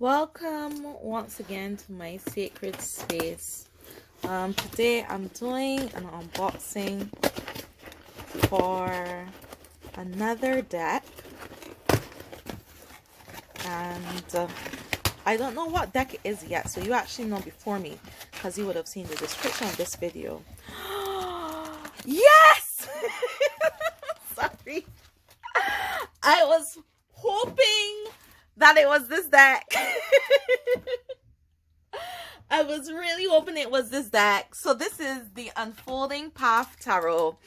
Welcome once again to my sacred space. Today I'm doing an unboxing for another deck, and I don't know what deck it is yet, so you actually know before me because you would have seen the description of this video. Yes! Sorry. I was hoping that it was this deck. I was really hoping it was this deck. So this is the Unfolding Path Tarot.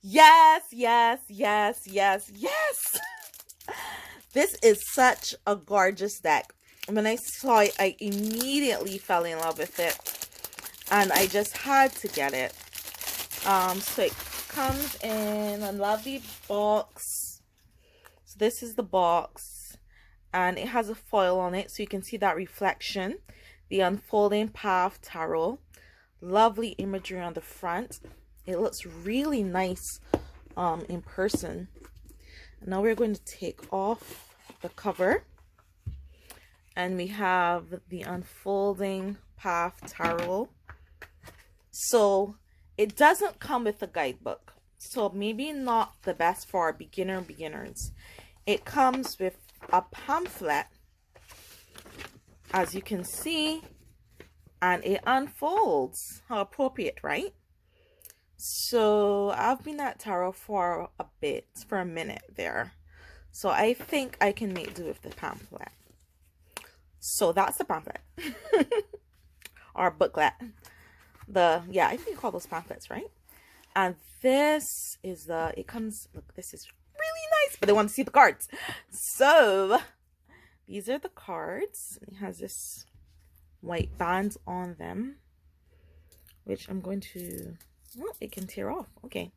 Yes, yes, yes, yes, yes. This is such a gorgeous deck. When I saw it, I immediately fell in love with it, and I just had to get it. So it comes in a lovely box. So this is the box, and it has a foil on it so you can see that reflection. The Unfolding Path Tarot. Lovely imagery on the front. It looks really nice in person. And now we're going to take off the cover, and we have the Unfolding Path Tarot. So it doesn't come with a guidebook, so maybe not the best for beginners. It comes with a pamphlet, as you can see, and it unfolds. How appropriate, right? So I've been at tarot for a minute there, so I think I can make do with the pamphlet. So that's the pamphlet or booklet. I think you call those pamphlets, right? And this is it comes, look, this is really nice, but I want to see the cards. So these are the cards. It has this white band on them, which I'm going to, well, it can tear off. Okay.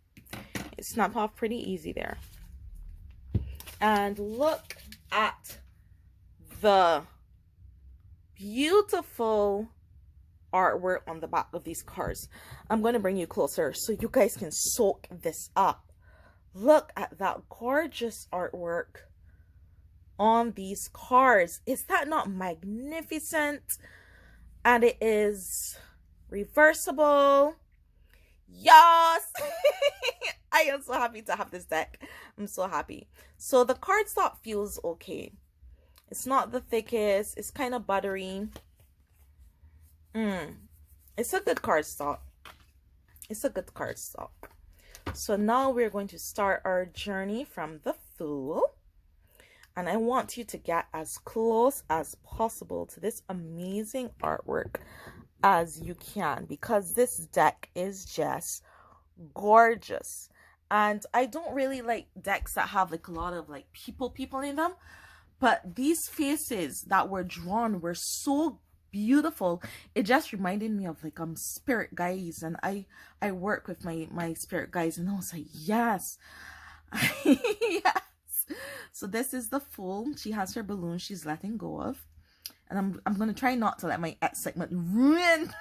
It snapped off pretty easy there. And look at the beautiful artwork on the back of these cards. I'm going to bring you closer so you guys can soak this up. Look at that gorgeous artwork on these cards. Is that not magnificent? And it is reversible. Yes. I am so happy to have this deck. I'm so happy. So the cardstock feels okay. It's not the thickest. It's kind of buttery. It's a good cardstock. It's a good cardstock. So now we're going to start our journey from the Fool. And I want you to get as close as possible to this amazing artwork as you can, because this deck is just gorgeous. And I don't really like decks that have like a lot of like people in them, but these faces that were drawn were so beautiful. It just reminded me of like spirit guides, and I work with my spirit guides, and I was like, yes. Yes. So this is the Fool. She has her balloon she's letting go of, and I'm gonna try not to let my excitement ruin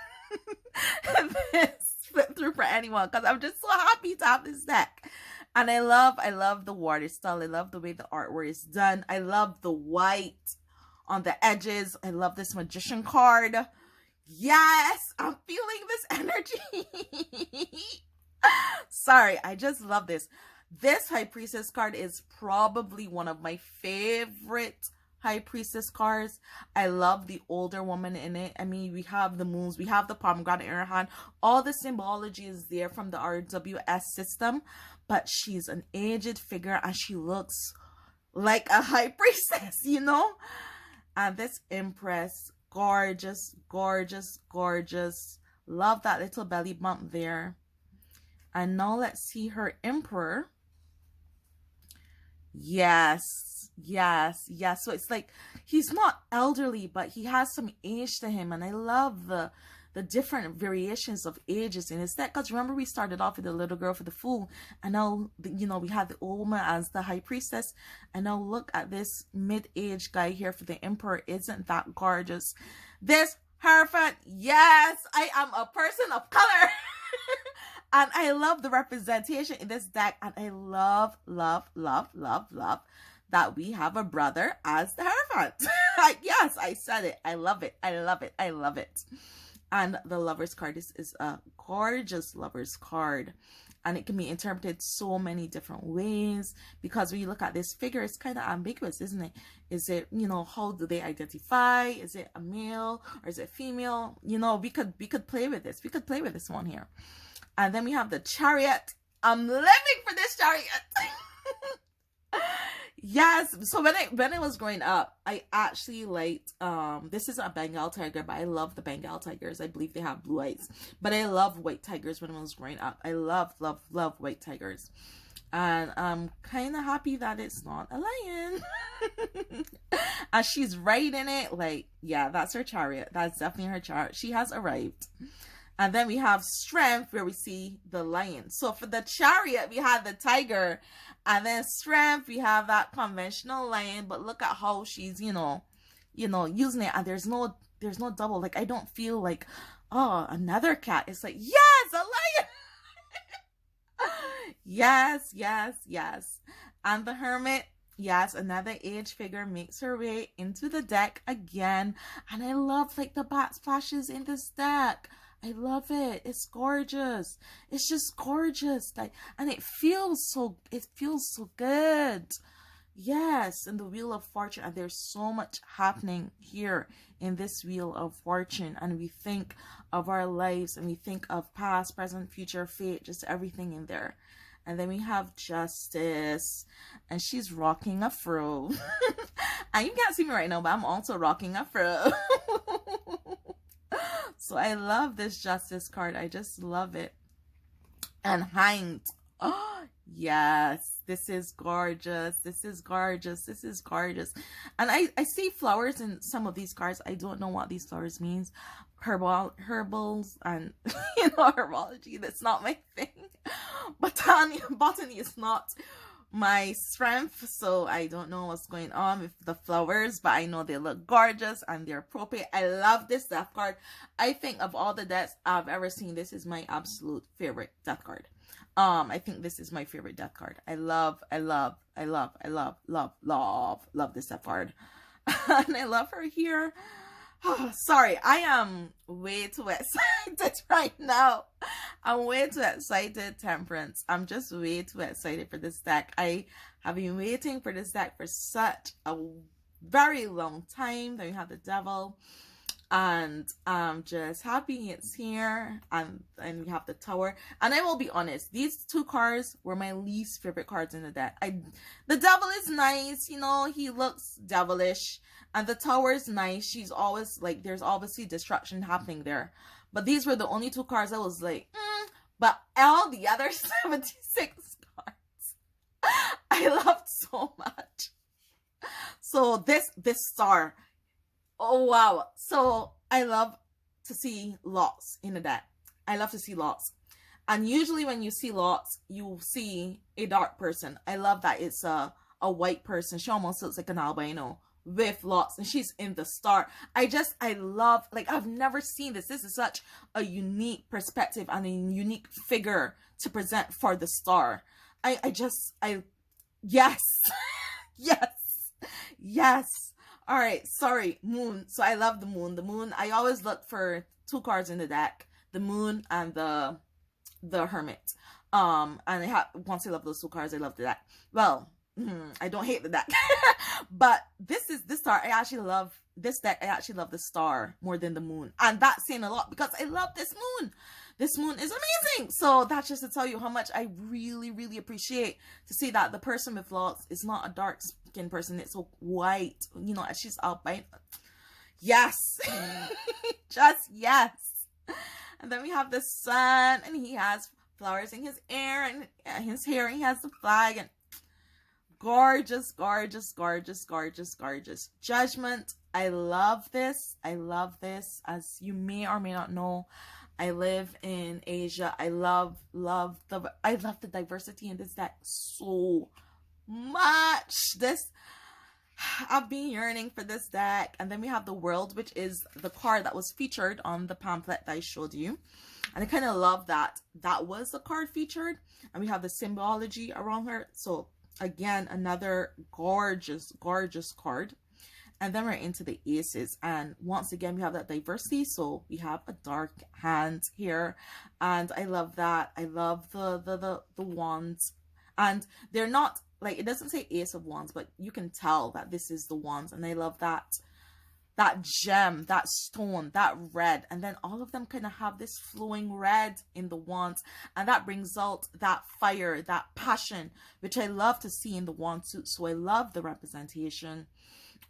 this flip through for anyone, because I'm just so happy to have this deck. And I love the water style. I love the way the artwork is done. I love the white on the edges. I love this Magician card. Yes, I'm feeling this energy. Sorry, I just love this. This High Priestess card is probably one of my favorite High Priestess cards. I love the older woman in it. I mean, we have the moons, we have the pomegranate in her hand. All the symbology is there from the RWS system, but she's an aged figure and she looks like a High Priestess, you know? And this Empress, gorgeous, gorgeous, gorgeous. Love that little belly bump there. And now let's see her Emperor. Yes, yes, yes. So it's like he's not elderly, but he has some age to him, and I love the different variations of ages in his deck. Because remember, we started off with the little girl for the Fool, and now we had the old woman as the High Priestess, and now look at this mid-age guy here for the Emperor. Isn't that gorgeous? This Hierophant, yes, I am a person of color. And I love the representation in this deck, and I love that we have a brother as the Hierophant. Yes, I said it. I love it. I love it. I love it. And the Lover's card, this is a gorgeous Lover's card. And it can be interpreted so many different ways, because when you look at this figure, it's kind of ambiguous, isn't it? Is it, you know, how do they identify? Is it a male or is it female? You know, we could play with this. We could play with this one here. And then we have the Chariot. I'm living for this Chariot. Yes. So when I was growing up, I actually liked, this is a Bengal tiger, but I love the Bengal tigers. I believe they have blue eyes, but I love white tigers when I was growing up. I love white tigers. And I'm kind of happy that it's not a lion. And she's riding it. Like, yeah, that's her chariot. That's definitely her chariot. She has arrived. And then we have Strength, where we see the lion. So for the Chariot, we have the tiger. And then Strength, we have that conventional lion. But look at how she's, you know, using it. And there's no double. Like, I don't feel like, oh, another cat. It's like, yes, a lion. Yes, yes, yes. And the Hermit. Yes, another age figure makes her way into the deck again. And I love, like, the backsplashes in this deck. I love it. It's gorgeous. It's just gorgeous. Like, and it feels so good. Yes, and the Wheel of Fortune, and there's so much happening here in this Wheel of Fortune, and we think of our lives, and we think of past, present, future, fate, just everything in there. And then we have Justice, and she's rocking a fro. And you can't see me right now, but I'm also rocking a fro. So I love this Justice card. I just love it. And Hanged. Oh, yes. This is gorgeous. This is gorgeous. This is gorgeous. And I see flowers in some of these cards. I don't know what these flowers means. Herbals and, you know, herbology. That's not my thing. Botany is not my strength, so I don't know what's going on with the flowers, but I know they look gorgeous and they're appropriate. I love this death card. I think of all the deaths I've ever seen, this is my absolute favorite death card. I think this is my favorite death card. I love this death card. And I love her here. Oh, sorry, I am way too excited right now. I'm way too excited, Temperance. I'm just way too excited for this deck. I have been waiting for this deck for such a very long time. Then we have the Devil. And I'm just happy it's here. And we have the Tower. And I will be honest, these two cards were my least favorite cards in the deck. The Devil is nice, you know, he looks devilish. And the Tower is nice. She's always like, there's obviously destruction happening there. But these were the only two cards I was like, But all the other 76 cards, I loved so much. So this star, oh wow. So I love to see lots in the deck. I love to see lots. And usually when you see lots, you see a dark person. I love that it's a white person. She almost looks like an albino with lots, and she's in the star. I love, like, I've never seen this. This is such a unique perspective and a unique figure to present for the star. Yes. Yes. All right. Sorry. Moon. So I love the moon. The moon. I always look for two cards in the deck, the moon and the hermit. And once I love those two cards, I love the deck. Well, I don't hate the deck. But this star, I actually love this deck. I actually love the star more than the moon. And that's saying a lot because I love this moon. This moon is amazing. So that's just to tell you how much I really, really appreciate to see that the person with lots is not a dark skinned person. It's so white, you know, she's albino. Yes. Just yes. And then we have the sun, and he has flowers in his hair, and his hair, and he has the flag, and gorgeous, gorgeous, gorgeous, gorgeous, gorgeous. Judgment. I love this. I love this. As you may or may not know, I live in Asia. I love the diversity in this deck so much. I've been yearning for this deck. And then we have the World, which is the card that was featured on the pamphlet that I showed you. And I kind of love that was the card featured. And we have the symbology around her. So Again, another gorgeous, gorgeous card. And then we're into the aces, and once again we have that diversity. So we have a dark hand here, and I love that. I love the wands, and they're not like, it doesn't say ace of wands, but you can tell that this is the wands. And I love that gem, that stone, that red, and then all of them kind of have this flowing red in the wands, and that brings out that fire, that passion, which I love to see in the wand suit. So I love the representation.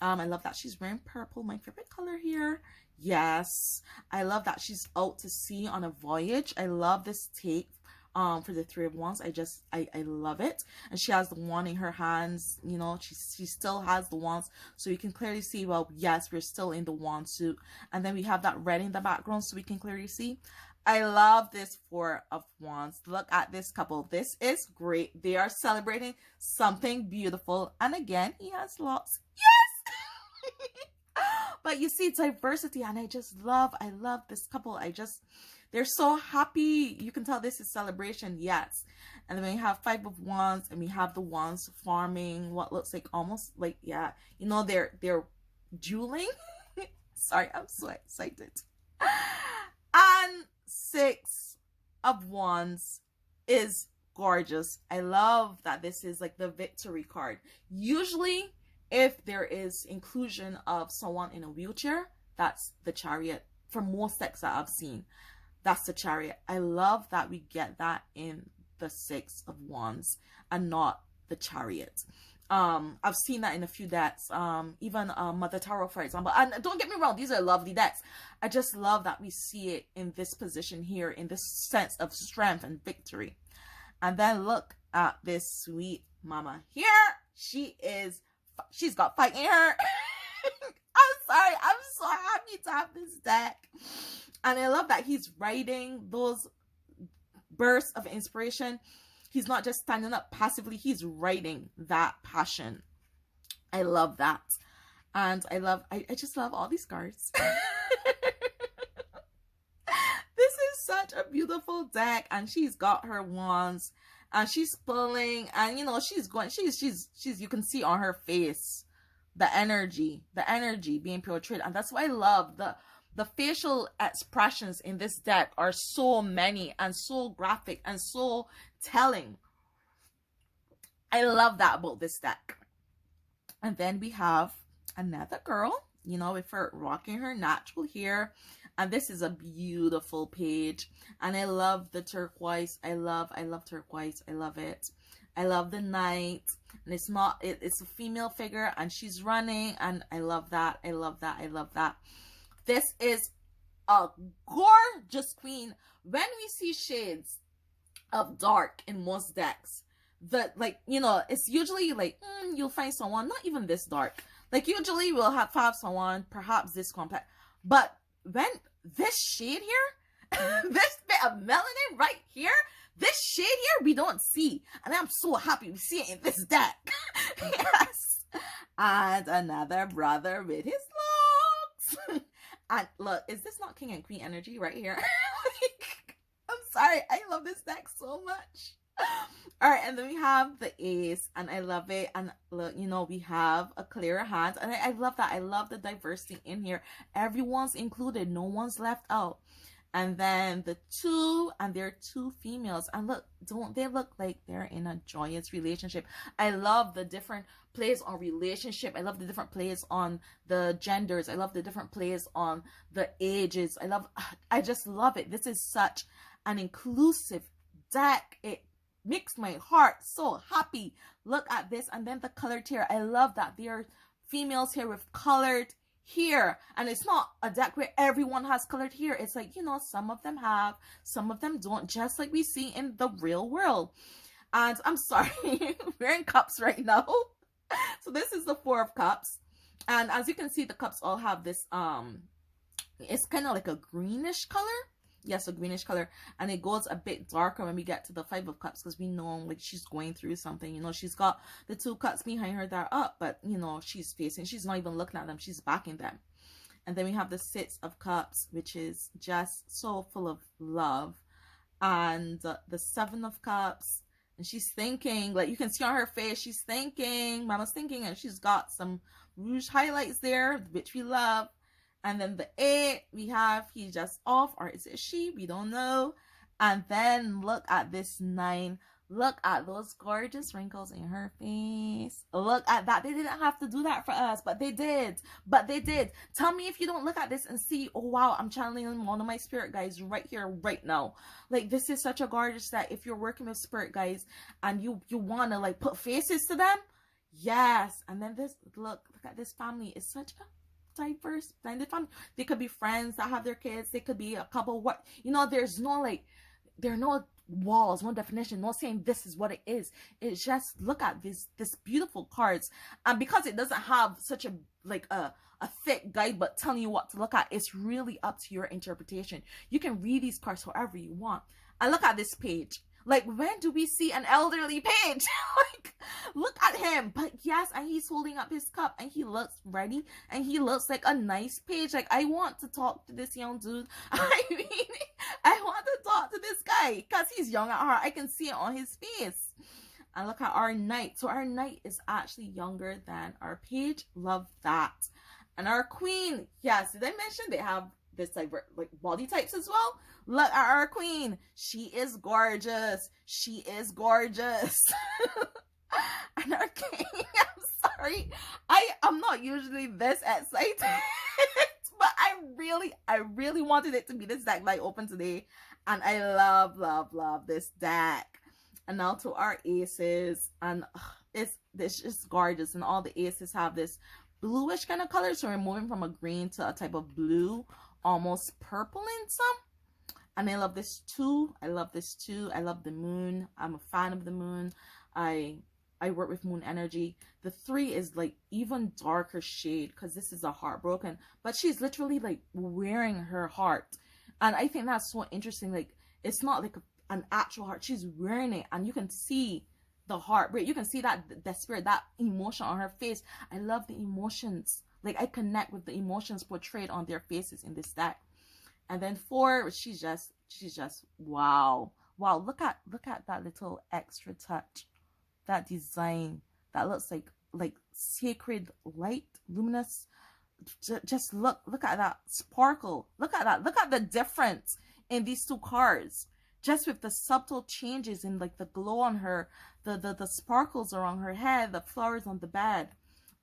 I love that she's wearing purple, my favorite color here. Yes, I love that she's out to sea on a voyage. I love this take for the Three of Wands. I love it. And she has the wand in her hands, you know, she still has the wands, so you can clearly see, well, yes, we're still in the wand suit. And then we have that red in the background, so we can clearly see. I love this Four of Wands. Look at this couple. This is great. They are celebrating something beautiful. And again, he has lots. Yes! But you see diversity, and I love this couple. They're so happy. You can tell this is celebration. Yes. And then we have Five of Wands, and we have the wands forming what looks like almost like, yeah, you know, they're dueling. Sorry, I'm so excited. And Six of Wands is gorgeous. I love that this is like the victory card. Usually if there is inclusion of someone in a wheelchair, that's the Chariot. For most decks that I've seen, that's the Chariot. I love that we get that in the Six of Wands and not the Chariot. I've seen that in a few decks, even Mother Tarot, for example. And don't get me wrong, these are lovely decks. I just love that we see it in this position here, in this sense of strength and victory. And then look at this sweet mama here. She's got fight in her. I'm sorry, I'm so happy to have this deck. And I love that he's writing those bursts of inspiration. He's not just standing up passively, he's writing that passion. I love that. And I just love all these cards. This is such a beautiful deck, and she's got her wands, and she's pulling, and you know, she's you can see on her face the energy being portrayed. And that's why I love the facial expressions in this deck are so many and so graphic and so telling. I love that about this deck. And then we have another girl, you know, with her rocking her natural hair. And this is a beautiful page. And I love the turquoise. I love turquoise. I love it. I love the knight. And it's a female figure, and she's running. And I love that. I love that. I love that. This is a gorgeous queen. When we see shades of dark in most decks, like, you know, it's usually like, you'll find someone not even this dark. Like, usually we'll have someone perhaps this complex. But when this shade here, this bit of melanin right here, this shade here, we don't see. And I'm so happy we see it in this deck. Yes. And another brother with his locks. And look, is this not king and queen energy right here? I'm sorry, I love this deck so much. All right, and then we have the ace, and I love it. And look, you know, we have a clear hand, and I love that. I love the diversity in here. Everyone's included, no one's left out. And then the two, and they're two females, and look, don't they look like they're in a joyous relationship? I love the different plays on relationship. I love the different plays on the genders. I love the different plays on the ages. I just love it. This is such an inclusive deck. It makes my heart so happy. Look at this. And then the colored hair. I love that there are females here with colored hair, and it's not a deck where everyone has colored hair. It's like, you know, some of them have, some of them don't, just like we see in the real world. And I'm sorry, we're in cups right now. So this is the Four of Cups, and as you can see, the cups all have this it's kind of like a greenish color. Yes, a greenish color, and it goes a bit darker when we get to the Five of Cups, because we know, like, she's going through something. You know, she's got the two cups behind her that are up, but you know, she's not even looking at them, she's backing them. And then we have the Six of Cups, which is just so full of love. And the Seven of Cups, and she's thinking, like you can see on her face, she's thinking, mama's thinking, and she's got some rouge highlights there, which we love. And then the 8, we have he's just off, or is it she? We don't know. And then look at this 9. Look at those gorgeous wrinkles in her face. Look at that. They didn't have to do that for us, but they did. But they did. Tell me if you don't look at this and see, oh wow, I'm channeling one of my spirit guides right here, right now. Like, this is such a gorgeous that if you're working with spirit guides and you want to like put faces to them, yes. And then this, look at this family. It's such a diverse blended family. They could be friends that have their kids. They could be a couple. What, you know, there's no like, there are no walls, no definition, no saying this is what it is. It's just look at this beautiful cards, and because it doesn't have such a like a thick guidebook telling you what to look at, it's really up to your interpretation. You can read these cards however you want. And look at this page. Like, when do we see an elderly page? Like, look at him. But yes, and he's holding up his cup and he looks ready and he looks like a nice page. Like, I want to talk to this young dude. I mean, I want to talk to this guy because he's young at heart. I can see it on his face. And look at our knight. So our knight is actually younger than our page. Love that. And our queen. Yes, did I mention they have this like body types as well? Look at our queen. She is gorgeous. She is gorgeous. And our king, I'm sorry, I'm not usually this excited, but I really wanted it to be this deck that I opened today, and I love this deck. And now to our aces, and it's just gorgeous, and all the aces have this bluish kind of color, so we're moving from a green to a type of blue, almost purple in some. And I love this too. I love this too. I love the moon. I'm a fan of the moon. I work with moon energy. The 3 is like even darker shade because this is a heartbroken, but she's literally like wearing her heart. And I think that's so interesting. Like, it's not like an actual heart. She's wearing it, and you can see the heartbreak. You can see that the spirit, that emotion on her face. I love the emotions. Like, I connect with the emotions portrayed on their faces in this deck. And then 4, she's just wow. Look at that little extra touch, that design that looks like sacred light, luminous. Just look at that sparkle. Look at the difference in these 2 cards, just with the subtle changes in like the glow on her, the sparkles around her head, the flowers on the bed.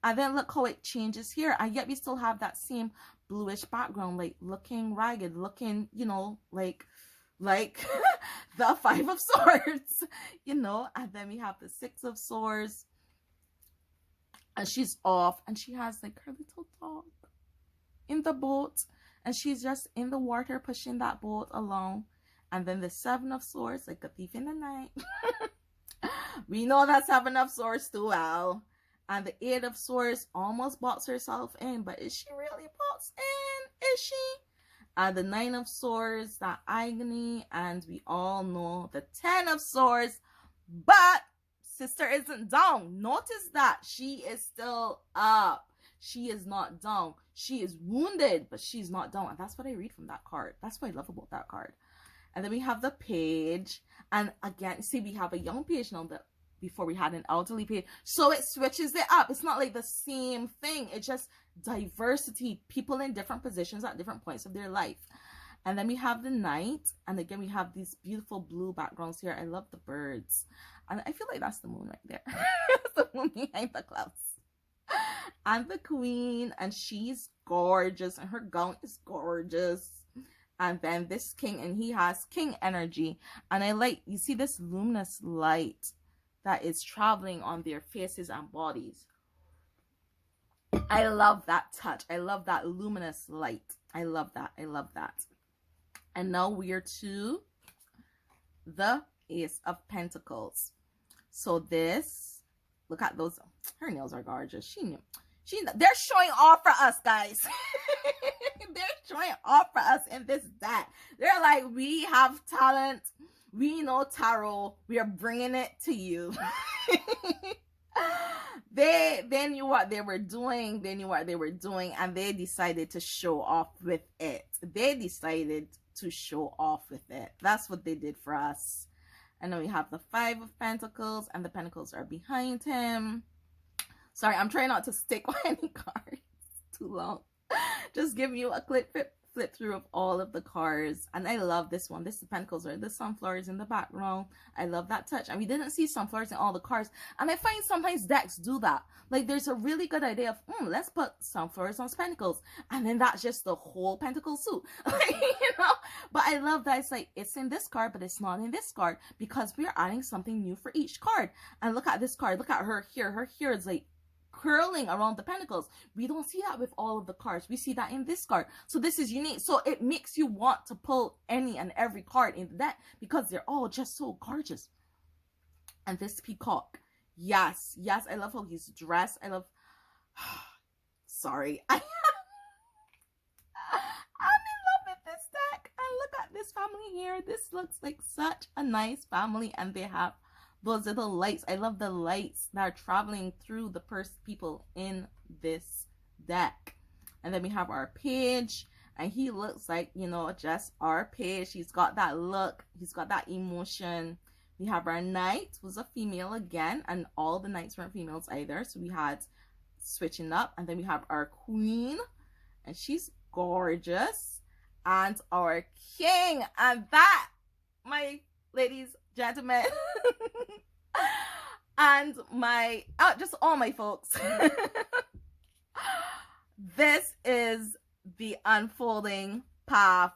And then look how it changes here, and yet we still have that same bluish background, like looking ragged, looking, you know, like the 5 of Swords, you know. And then we have the 6 of Swords, and she's off, and she has like her little dog in the boat, and she's just in the water pushing that boat along. And then the 7 of Swords, like a thief in the night. We know that 7 of Swords too well. And the 8 of Swords almost boxed herself in, but is she really boxed in? Is she? And the 9 of Swords, that agony, and we all know the 10 of Swords, but sister isn't down. Notice that she is still up. She is not down. She is wounded, but she's not down. And that's what I read from that card. That's what I love about that card. And then we have the page, and again, see, we have a young page now that before we had an elderly page, so it switches it up. It's not like the same thing. It's just diversity, people in different positions at different points of their life. And then we have the knight, and again we have these beautiful blue backgrounds here. I love the birds, and I feel like that's the moon right there. The moon behind the clouds. And the queen, and she's gorgeous, and her gown is gorgeous. And then this king, and he has king energy, and I like, you see this luminous light that is traveling on their faces and bodies. I love that touch. I love that luminous light. I love that. I love that. And now we are to the Ace of Pentacles. So this, look at those. Her nails are gorgeous. They're showing off for us, guys. They're showing off for us in this deck. They're like, we have talent. We know tarot. We are bringing it to you. They knew what they were doing. They knew what they were doing, and they decided to show off with it. They decided to show off with it. That's what they did for us. And then we have the Five of Pentacles, and the Pentacles are behind him. Sorry, I'm trying not to stick with any cards too long. Just give you a flip through of all of the cards. And I love this one. This is the Pentacles, or the sunflowers in the background. I love that touch. And we didn't see sunflowers in all the cards. And I find sometimes decks do that. Like, there's a really good idea of, let's put sunflowers on Pentacles. And then that's just the whole Pentacle suit. You know? But I love that it's like, it's in this card, but it's not in this card. Because we're adding something new for each card. And look at this card. Look at her here. Her here is like curling around the Pentacles. We don't see that with all of the cards. We see that in this card. So this is unique. So it makes you want to pull any and every card in the deck because they're all just so gorgeous. And this peacock. Yes. Yes. I love how he's dressed. I love... Sorry. I'm in love with this deck. And look at this family here. This looks like such a nice family. And they have those little lights. I love the lights that are traveling through the people in this deck. And then we have our page, and he looks like, you know, just our page. He's got that look. He's got that emotion. We have our knight, who's a female again, and all the knights weren't females either. So we had switching up. And then we have our queen, and she's gorgeous. And our king, and that, my ladies, gentlemen, and my just all my folks. This is the Unfolding Path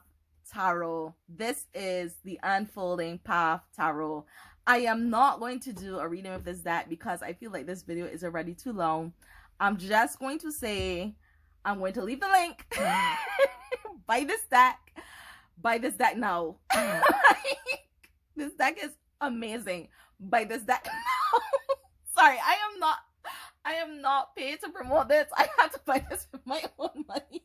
Tarot. This is the Unfolding Path Tarot. I am not going to do a reading of this deck because I feel like this video is already too long. I'm just going to say I'm going to leave the link. Buy this deck. Buy this deck now. This deck is amazing. Buy this deck now. Sorry, I am not paid to promote this. I had to buy this with my own money.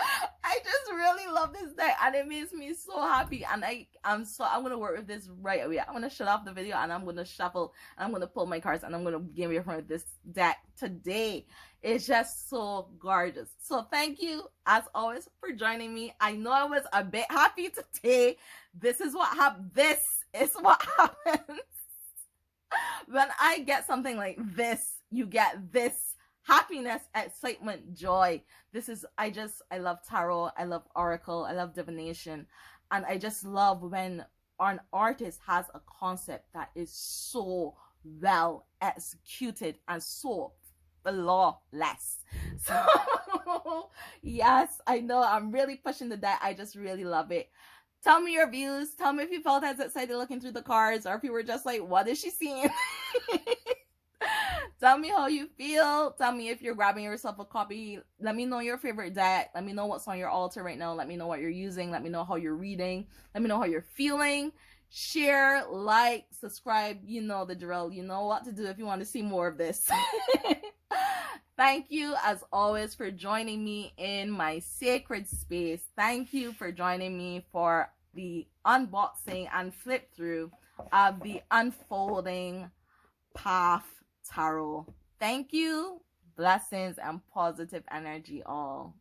I just really love this deck, and it makes me so happy. And I'm gonna work with this right away. I'm gonna shut off the video, and I'm gonna shuffle, and I'm gonna pull my cards, and I'm gonna game away from this deck today. It's just so gorgeous. So thank you as always for joining me. I know I was a bit happy today. This is what happens. This is what happens when I get something like this. You get this happiness, excitement, joy. This is, I love tarot, I love oracle, I love divination, and I just love when an artist has a concept that is so well executed and so flawless. So yes, I know I'm really pushing the deck. I just really love it. Tell me your views. Tell me if you felt as excited looking through the cards, or if you were just like, what is she seeing? Tell me how you feel. Tell me if you're grabbing yourself a copy. Let me know your favorite deck. Let me know what's on your altar right now. Let me know what you're using. Let me know how you're reading. Let me know how you're feeling. Share, like, subscribe. You know the drill. You know what to do if you want to see more of this. Thank you, as always, for joining me in my sacred space. Thank you for joining me for the unboxing and flip through of the Unfolding Path Tarot. Thank you. Blessings and positive energy all.